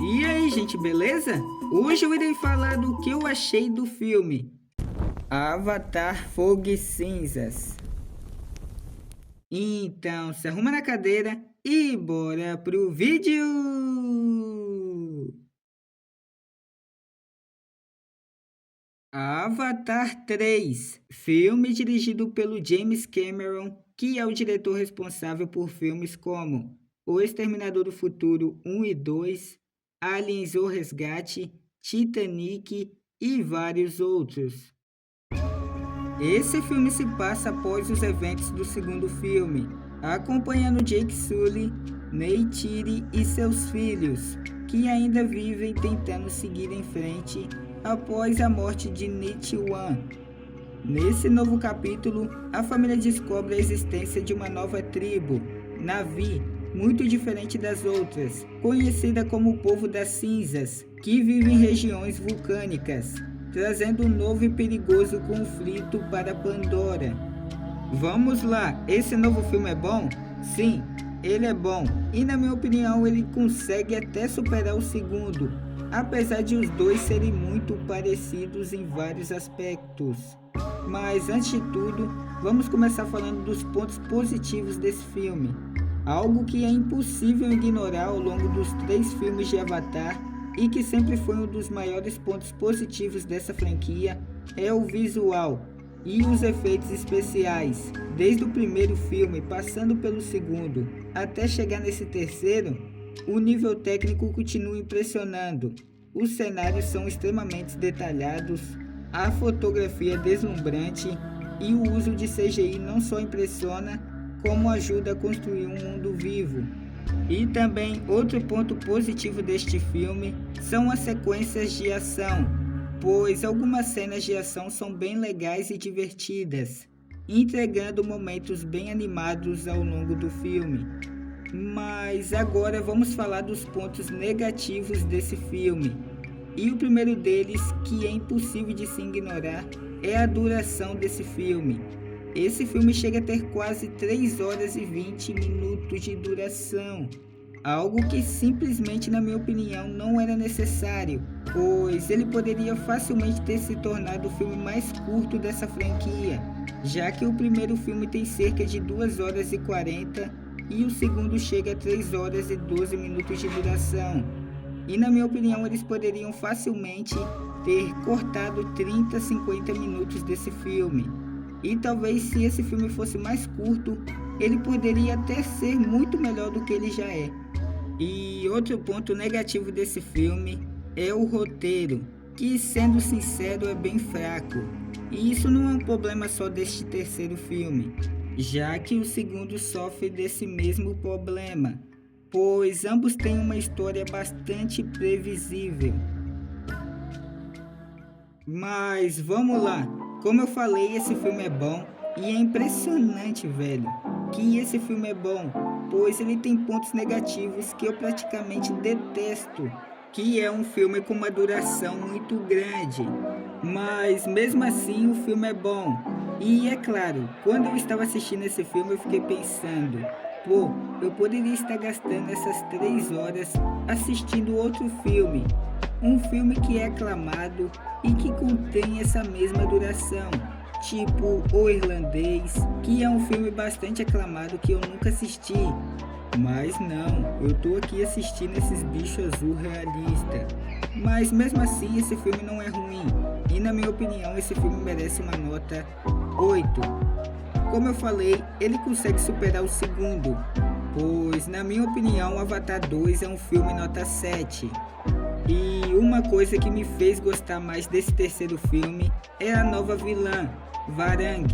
E aí, gente, beleza? Hoje eu irei falar do que eu achei do filme Avatar Fogo e Cinzas. Então, se arruma na cadeira e bora pro vídeo! Avatar 3, filme dirigido pelo James Cameron, que é o diretor responsável por filmes como O Exterminador do Futuro 1 e 2, Aliens: O Resgate, Titanic e vários outros. Esse filme se passa após os eventos do segundo filme, acompanhando Jake Sully, Neytiri e seus filhos, que ainda vivem tentando seguir em frente após a morte de Nichiwan. Nesse novo capítulo, a família descobre a existência de uma nova tribo, Na'vi, muito diferente das outras, conhecida como o Povo das Cinzas, que vive em regiões vulcânicas, trazendo um novo e perigoso conflito para Pandora. Vamos lá, esse novo filme é bom? Sim, ele é bom, e na minha opinião ele consegue até superar o segundo, apesar de os dois serem muito parecidos em vários aspectos. Mas antes de tudo, vamos começar falando dos pontos positivos desse filme. Algo que é impossível ignorar ao longo dos 3 filmes de Avatar e que sempre foi um dos maiores pontos positivos dessa franquia é o visual e os efeitos especiais. Desde o primeiro filme, passando pelo segundo, até chegar nesse terceiro, o nível técnico continua impressionando. Os cenários são extremamente detalhados, a fotografia é deslumbrante e o uso de CGI não só impressiona, como ajuda a construir um mundo vivo. E também outro ponto positivo deste filme são as sequências de ação, pois algumas cenas de ação são bem legais e divertidas, entregando momentos bem animados ao longo do filme. Mas agora vamos falar dos pontos negativos desse filme. E o primeiro deles, que é impossível de se ignorar, é a duração desse filme. Esse filme chega a ter quase 3 horas e 20 minutos de duração, algo que simplesmente, na minha opinião, não era necessário, pois ele poderia facilmente ter se tornado o filme mais curto dessa franquia, já que o primeiro filme tem cerca de 2 horas e 40 e o segundo chega a 3 horas e 12 minutos de duração. E na minha opinião eles poderiam facilmente ter cortado 30, 50 minutos desse filme. E talvez se esse filme fosse mais curto, ele poderia até ser muito melhor do que ele já é. E outro ponto negativo desse filme é o roteiro, que sendo sincero é bem fraco. E isso não é um problema só deste terceiro filme, já que o segundo sofre desse mesmo problema, pois ambos têm uma história bastante previsível. Mas vamos lá, como eu falei, esse filme é bom e é impressionante, velho, que esse filme é bom, pois ele tem pontos negativos que eu praticamente detesto, que é um filme com uma duração muito grande. Mas mesmo assim o filme é bom. E é claro, quando eu estava assistindo esse filme eu fiquei pensando, pô, eu poderia estar gastando essas 3 horas assistindo outro filme. Um filme que é aclamado e que contém essa mesma duração. Tipo O Irlandês, que é um filme bastante aclamado que eu nunca assisti. Mas não, eu tô aqui assistindo esses bichos azul realista. Mas mesmo assim esse filme não é ruim. E na minha opinião esse filme merece uma nota 8. Como eu falei, ele consegue superar o segundo, pois na minha opinião Avatar 2 é um filme nota 7. E uma coisa que me fez gostar mais desse terceiro filme é a nova vilã, Varang,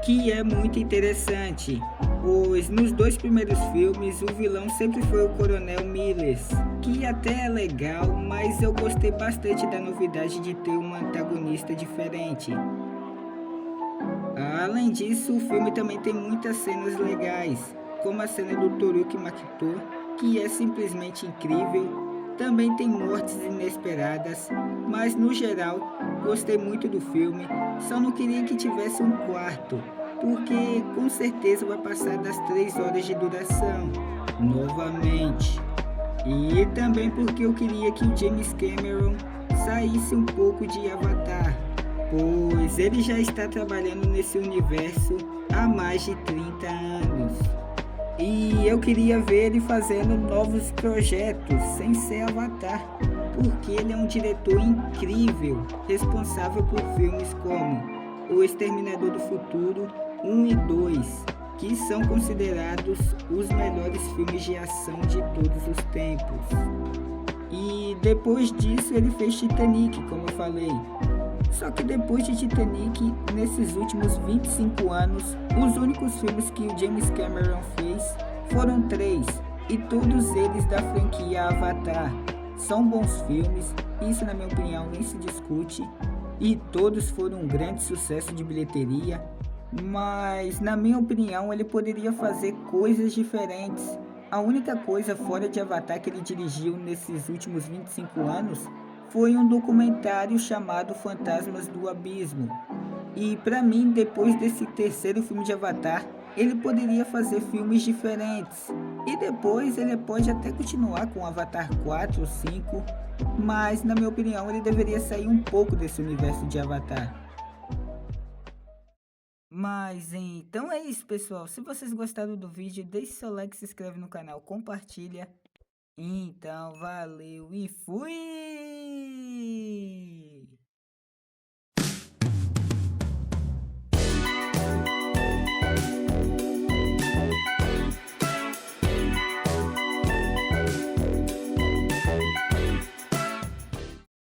que é muito interessante, pois nos 2 primeiros filmes o vilão sempre foi o Coronel Miles, que até é legal, mas eu gostei bastante da novidade de ter um antagonista diferente. Além disso, o filme também tem muitas cenas legais, como a cena do Toruk Makto, que é simplesmente incrível. Também tem mortes inesperadas, mas no geral gostei muito do filme, só não queria que tivesse um quarto, porque com certeza vai passar das 3 horas de duração, novamente. E também porque eu queria que o James Cameron saísse um pouco de Avatar, pois ele já está trabalhando nesse universo há mais de 30 anos. E eu queria ver ele fazendo novos projetos sem ser Avatar, porque ele é um diretor incrível, responsável por filmes como O Exterminador do Futuro 1 e 2, que são considerados os melhores filmes de ação de todos os tempos. E depois disso ele fez Titanic, como eu falei. Só que depois de Titanic, nesses últimos 25 anos, os únicos filmes que o James Cameron fez foram 3, e todos eles da franquia Avatar. São bons filmes, isso na minha opinião nem se discute, e todos foram um grande sucesso de bilheteria, mas na minha opinião ele poderia fazer coisas diferentes. A única coisa fora de Avatar que ele dirigiu nesses últimos 25 anos foi um documentário chamado Fantasmas do Abismo. E para mim, depois desse terceiro filme de Avatar, ele poderia fazer filmes diferentes. E depois ele pode até continuar com Avatar 4 ou 5, mas na minha opinião ele deveria sair um pouco desse universo de Avatar. Mas então é isso, pessoal. Se vocês gostaram do vídeo, deixe seu like, se inscreve no canal, compartilha. Então, valeu e fui!